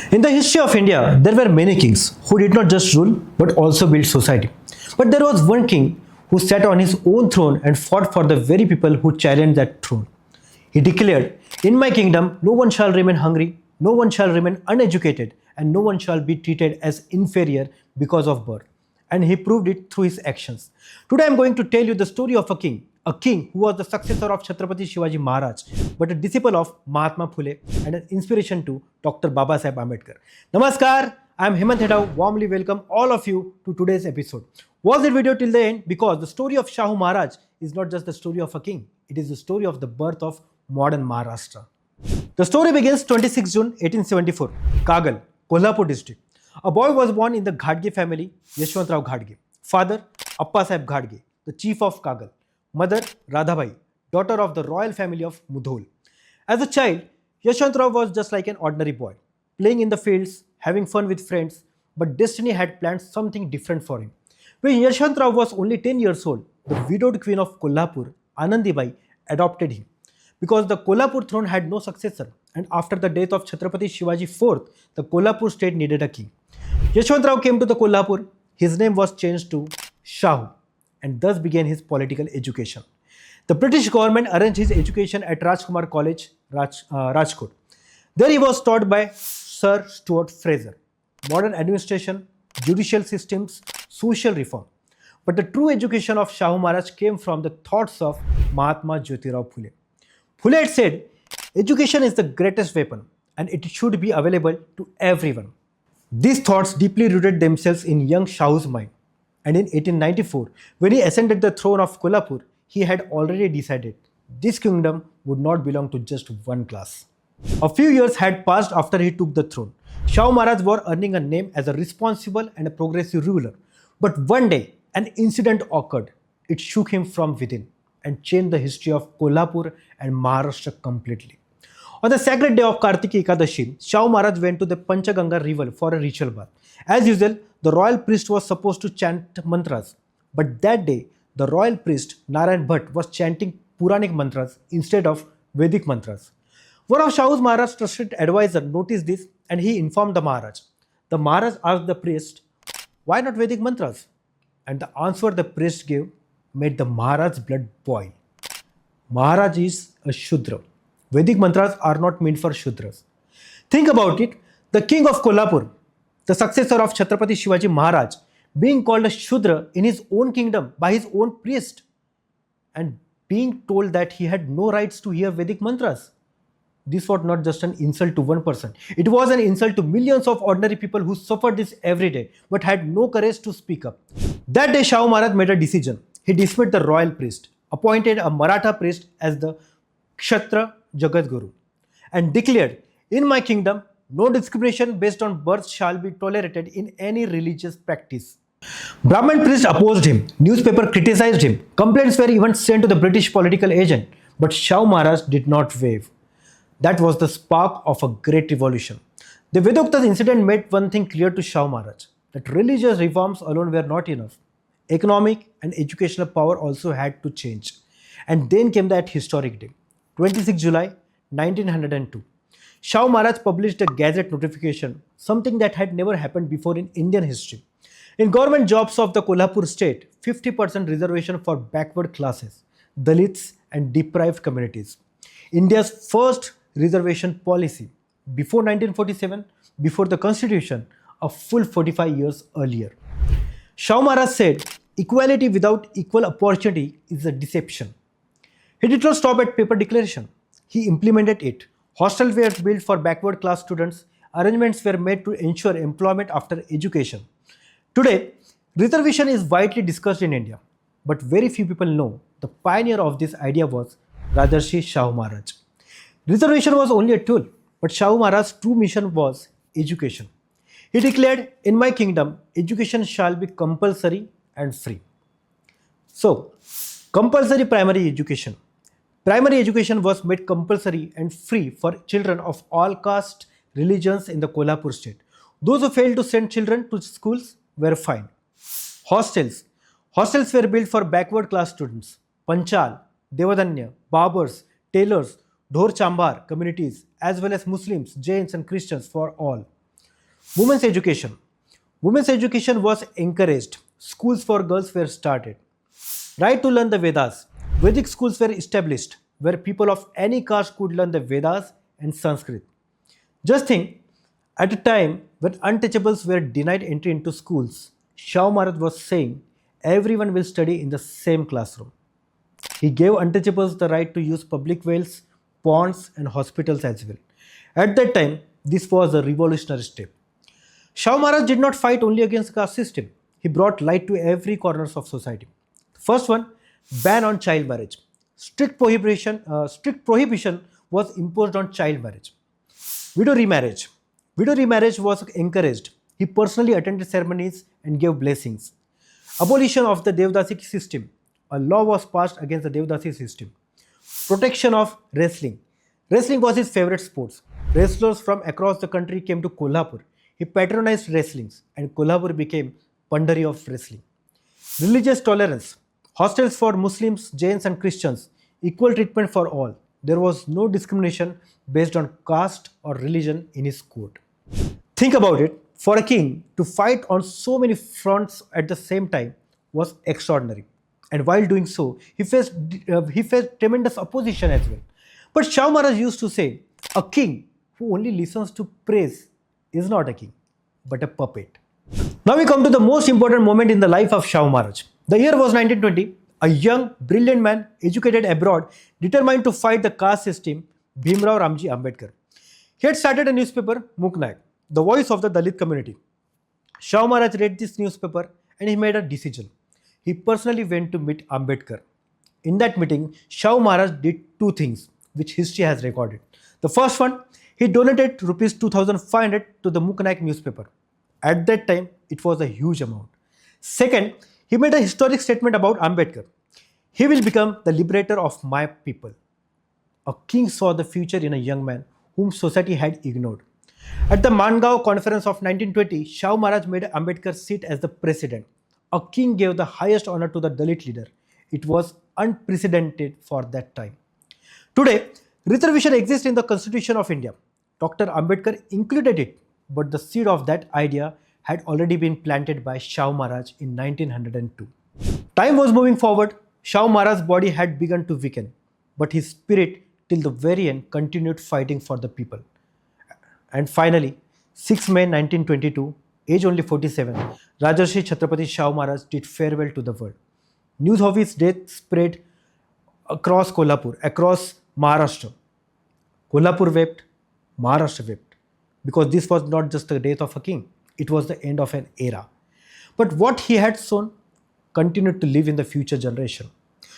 In the history of India, there were many kings who did not just rule but also build society. But there was one king who sat on his own throne and fought for the very people who challenged that throne. He declared, "In my kingdom, no one shall remain hungry, no one shall remain uneducated, and no one shall be treated as inferior because of birth." And he proved it through his actions. Today I am going to tell you the story of a king who was the successor of Chhatrapati Shivaji Maharaj, but a disciple of Mahatma Phule and an inspiration to Dr. Babasaheb Ambedkar. Namaskar, I am Hemant Hedau. Warmly welcome all of you to today's episode. Watch the video till the end because the story of Shahu Maharaj is not just the story of a king, it is the story of the birth of modern Maharashtra. The story begins 26 June 1874, Kagal, Kolhapur district. A boy was born in the Ghadge family, Yashwantrao Ghadge. Father, Appasaheb Ghadge, the chief of Kagal. Mother, Radhabai, daughter of the royal family of Mudhol. As a child, Yashwantrao was just like an ordinary boy, playing in the fields, having fun with friends, but destiny had planned something different for him. When Yashwantrao was only 10 years old, the widowed queen of Kolhapur, Anandibai, adopted him. Because the Kolhapur throne had no successor, and after the death of Chhatrapati Shivaji IV, the Kolhapur state needed a king. Yashwantrao came to the Kolhapur. His name was changed to Shahu, and thus began his political education. The British government arranged his education at Rajkumar College, Rajkot. There he was taught by Sir Stuart Fraser, modern administration, judicial systems, social reform. But the true education of Shahu Maharaj came from the thoughts of Mahatma Jyotirao Phule. Phule had said, "Education is the greatest weapon and it should be available to everyone." These thoughts deeply rooted themselves in young Shahu's mind. And in 1894, when he ascended the throne of Kolhapur, he had already decided this kingdom would not belong to just one class. A few years had passed after he took the throne. Shahu Maharaj was earning a name as a responsible and a progressive ruler. But one day, an incident occurred. It shook him from within and changed the history of Kolhapur and Maharashtra completely. On the sacred day of Kartiki Ekadashi, Shahu Maharaj went to the Panchaganga river for a ritual bath. As usual, the royal priest was supposed to chant mantras. But that day, the royal priest, Narayan Bhatt, was chanting Puranic mantras instead of Vedic mantras. One of Shahu Maharaj's trusted advisor noticed this and he informed the Maharaj. The Maharaj asked the priest, "Why not Vedic mantras?" And the answer the priest gave made the Maharaj's blood boil. Maharaj is a Shudra. Vedic mantras are not meant for Shudras. Think about it. The king of Kolhapur, the successor of Chhatrapati Shivaji Maharaj, being called a Shudra in his own kingdom by his own priest and being told that he had no rights to hear Vedic mantras. This was not just an insult to one person. It was an insult to millions of ordinary people who suffered this every day but had no courage to speak up. That day, Shahu Maharaj made a decision. He dismissed the royal priest, appointed a Maratha priest as the Kshatriya Jagadguru, and declared, "In my kingdom, no discrimination based on birth shall be tolerated in any religious practice." Brahmin priests opposed him, newspaper criticized him, complaints were even sent to the British political agent, but Shahu Maharaj did not wave. That was the spark of a great revolution. The Vidokta incident made one thing clear to Shahu Maharaj, that religious reforms alone were not enough. Economic and educational power also had to change. And then came that historic day, 26 July 1902. Shahu Maharaj published a gazette notification, something that had never happened before in Indian history. In government jobs of the Kolhapur state, 50% reservation for backward classes, Dalits and deprived communities. India's first reservation policy before 1947, before the constitution, a full 45 years earlier. Shahu Maharaj said, "Equality without equal opportunity is a deception." He did not stop at paper declaration. He implemented it. Hostels were built for backward class students. Arrangements were made to ensure employment after education. Today, reservation is widely discussed in India, but very few people know the pioneer of this idea was Rajarshi Shahu Maharaj. Reservation was only a tool, but Shahu Maharaj's true mission was education. He declared, "In my kingdom, education shall be compulsory and free." So, compulsory primary education. Primary education was made compulsory and free for children of all castes, religions in the Kolhapur state. Those who failed to send children to schools were fined. Hostels. Hostels were built for backward class students. Panchal, Devadanya, Barbers, tailors, Dhor Chambar communities, as well as Muslims, Jains, and Christians for all. Women's education. Women's education was encouraged. Schools for girls were started. Right to learn the Vedas. Vedic schools were established where people of any caste could learn the Vedas and Sanskrit. Just think, at a time when untouchables were denied entry into schools, Shah Maharaj was saying everyone will study in the same classroom. He gave untouchables the right to use public wells, ponds, and hospitals as well. At that time, this was a revolutionary step. Shah Maharaj did not fight only against the caste system. He brought light to every corners of society. First one, ban on child marriage. Strict prohibition was imposed on child marriage. Widow remarriage. Widow remarriage was encouraged. He personally attended ceremonies and gave blessings. Abolition of the Devdasi system. A law was passed against the Devdasi system. Protection of wrestling. Wrestling was his favorite sport. Wrestlers from across the country came to Kolhapur. He patronized wrestlings and Kolhapur became Pandari of wrestling. Religious tolerance. Hostels for Muslims, Jains and Christians. Equal treatment for all. There was no discrimination based on caste or religion in his court. Think about it. For a king to fight on so many fronts at the same time was extraordinary. And while doing so, he faced tremendous opposition as well. But Shah Maharaj used to say, a king who only listens to praise is not a king, but a puppet. Now we come to the most important moment in the life of Shah Maharaj. The year was 1920. A young, brilliant man, educated abroad, determined to fight the caste system, Bhimrao Ramji Ambedkar. He had started a newspaper, Muknaik, the voice of the Dalit community. Shah Maharaj read this newspaper and he made a decision. He personally went to meet Ambedkar. In that meeting, Shah Maharaj did two things which history has recorded. The first one, he donated rupees 2,500 to the Muknaik newspaper. At that time, it was a huge amount. Second, he made a historic statement about Ambedkar. He will become the liberator of my people. A king saw the future in a young man whom society had ignored. At the Mangaon conference of 1920, Shah Maharaj made Ambedkar sit as the president. A king gave the highest honor to the Dalit leader. It was unprecedented for that time. Today, reservation exists in the Constitution of India. Dr. Ambedkar included it, but the seed of that idea had already been planted by Shah Maharaj in 1902. Time was moving forward. Shah Maharaj's body had begun to weaken, but his spirit till the very end continued fighting for the people. And finally, 6 May 1922, age only 47, Rajarshi Chhatrapati Shah Maharaj did farewell to the world. News of his death spread across Kolhapur, across Maharashtra. Kolhapur wept, Maharashtra wept, because this was not just the death of a king, it was the end of an era. But what he had sown continued to live in the future generation.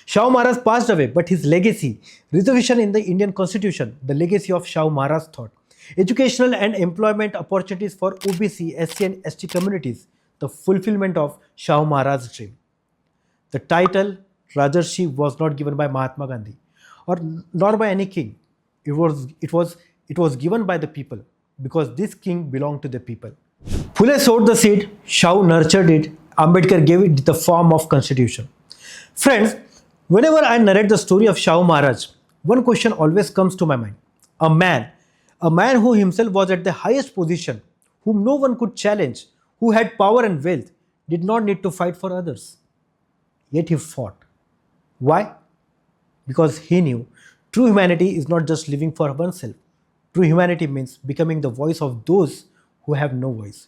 Shah Maharaj passed away, but his legacy, reservation in the Indian Constitution, the legacy of Shah Maharaj thought, educational and employment opportunities for OBC, SC and ST communities, the fulfillment of Shah Maharaj's dream. The title Rajarshi was not given by Mahatma Gandhi or nor by any king. It was given by the people because this king belonged to the people. Phule sowed the seed, Shah nurtured it, Ambedkar gave it the form of constitution. Friends, whenever I narrate the story of Shah Maharaj, one question always comes to my mind. A man who himself was at the highest position, whom no one could challenge, who had power and wealth, did not need to fight for others. Yet he fought. Why? Because he knew true humanity is not just living for oneself. True humanity means becoming the voice of those who have no voice.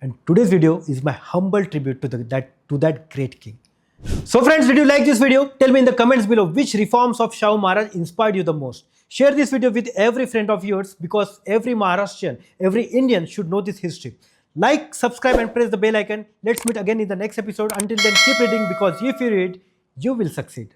And today's video is my humble tribute to that great king. So friends, did you like this video? Tell me in the comments below which reforms of Shah Maharaj inspired you the most. Share this video with every friend of yours because every Maharashtrian, every Indian should know this history. Like, subscribe and press the bell icon. Let's meet again in the next episode. Until then, keep reading because if you read, you will succeed.